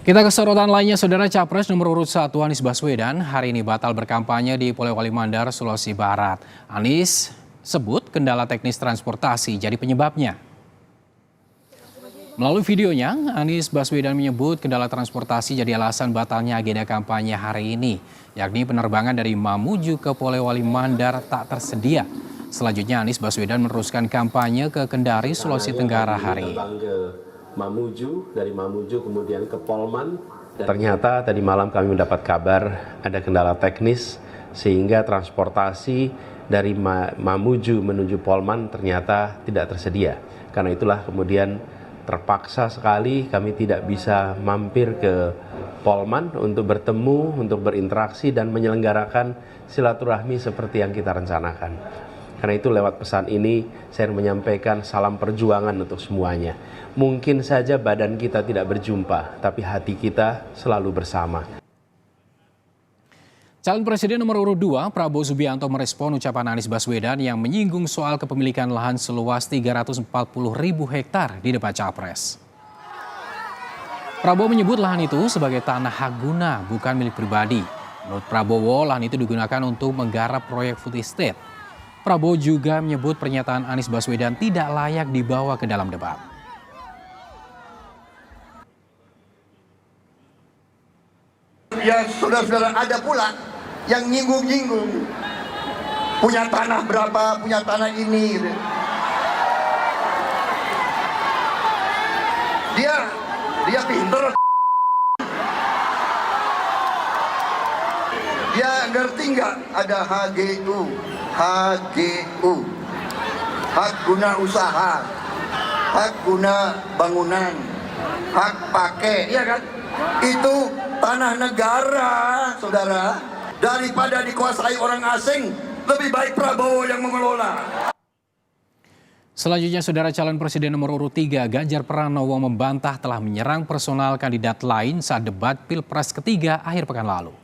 Kita ke sorotan lainnya, Saudara. Capres nomor urut 1 Anies Baswedan hari ini batal berkampanye di Polewali Mandar, Sulawesi Barat. Anies sebut kendala teknis transportasi jadi penyebabnya. Melalui videonya, Anies Baswedan menyebut kendala transportasi jadi alasan batalnya agenda kampanye hari ini, yakni penerbangan dari Mamuju ke Polewali Mandar tak tersedia. Selanjutnya Anies Baswedan meneruskan kampanye ke Kendari, Sulawesi Tenggara hari ini. Mamuju, dari Mamuju kemudian ke Polman. Ternyata tadi malam kami mendapat kabar ada kendala teknis sehingga transportasi dari Mamuju menuju Polman ternyata tidak tersedia. Karena itulah kemudian terpaksa sekali kami tidak bisa mampir ke Polman untuk bertemu, untuk berinteraksi dan menyelenggarakan silaturahmi seperti yang kita rencanakan. Karena itu lewat pesan ini saya menyampaikan salam perjuangan untuk semuanya. Mungkin saja badan kita tidak berjumpa, tapi hati kita selalu bersama. Calon Presiden nomor urut 2 Prabowo Subianto merespon ucapan Anies Baswedan yang menyinggung soal kepemilikan lahan seluas 340.000 hektar di depan Capres. Prabowo menyebut lahan itu sebagai tanah hak guna, bukan milik pribadi. Menurut Prabowo, lahan itu digunakan untuk menggarap proyek food estate. Prabowo juga menyebut pernyataan Anies Baswedan tidak layak dibawa ke dalam debat. Ya saudara-saudara, ada pula yang nyinggung-nyinggung. Punya tanah berapa, punya tanah ini. Gitu. Dia pinter. Dia ngerti nggak ada HGU, hak guna usaha, hak guna bangunan, hak pakai, ya kan? Itu tanah negara, saudara. Daripada dikuasai orang asing, lebih baik Prabowo yang mengelola. Selanjutnya, Saudara, calon presiden nomor urut 3 Ganjar Pranowo membantah telah menyerang personal kandidat lain saat debat Pilpres ketiga akhir pekan lalu.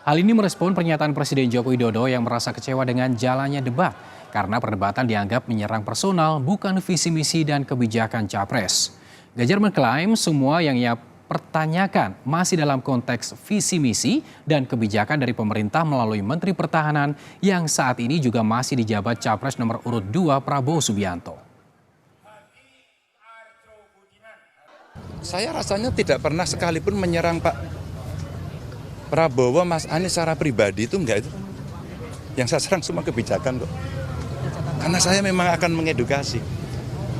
Hal ini merespon pernyataan Presiden Joko Widodo yang merasa kecewa dengan jalannya debat karena perdebatan dianggap menyerang personal, bukan visi misi dan kebijakan Capres. Ganjar mengklaim semua yang ia pertanyakan masih dalam konteks visi misi dan kebijakan dari pemerintah melalui Menteri Pertahanan yang saat ini juga masih dijabat Capres nomor urut 2 Prabowo Subianto. Saya rasanya tidak pernah sekalipun menyerang Pak Prabowo, Mas Anies secara pribadi itu enggak itu. Yang saya serang semua kebijakan kok. Karena saya memang akan mengedukasi.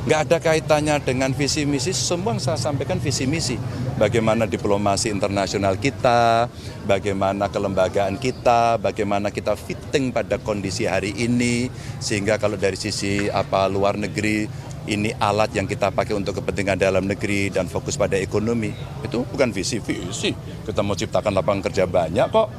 Enggak ada kaitannya dengan visi misi, semua yang saya sampaikan visi misi. Bagaimana diplomasi internasional kita, bagaimana kelembagaan kita, bagaimana kita fitting pada kondisi hari ini, sehingga kalau dari sisi luar negeri, ini alat yang kita pakai untuk kepentingan dalam negeri dan fokus pada ekonomi. Itu bukan visi-visi. Kita mau ciptakan lapangan kerja banyak kok.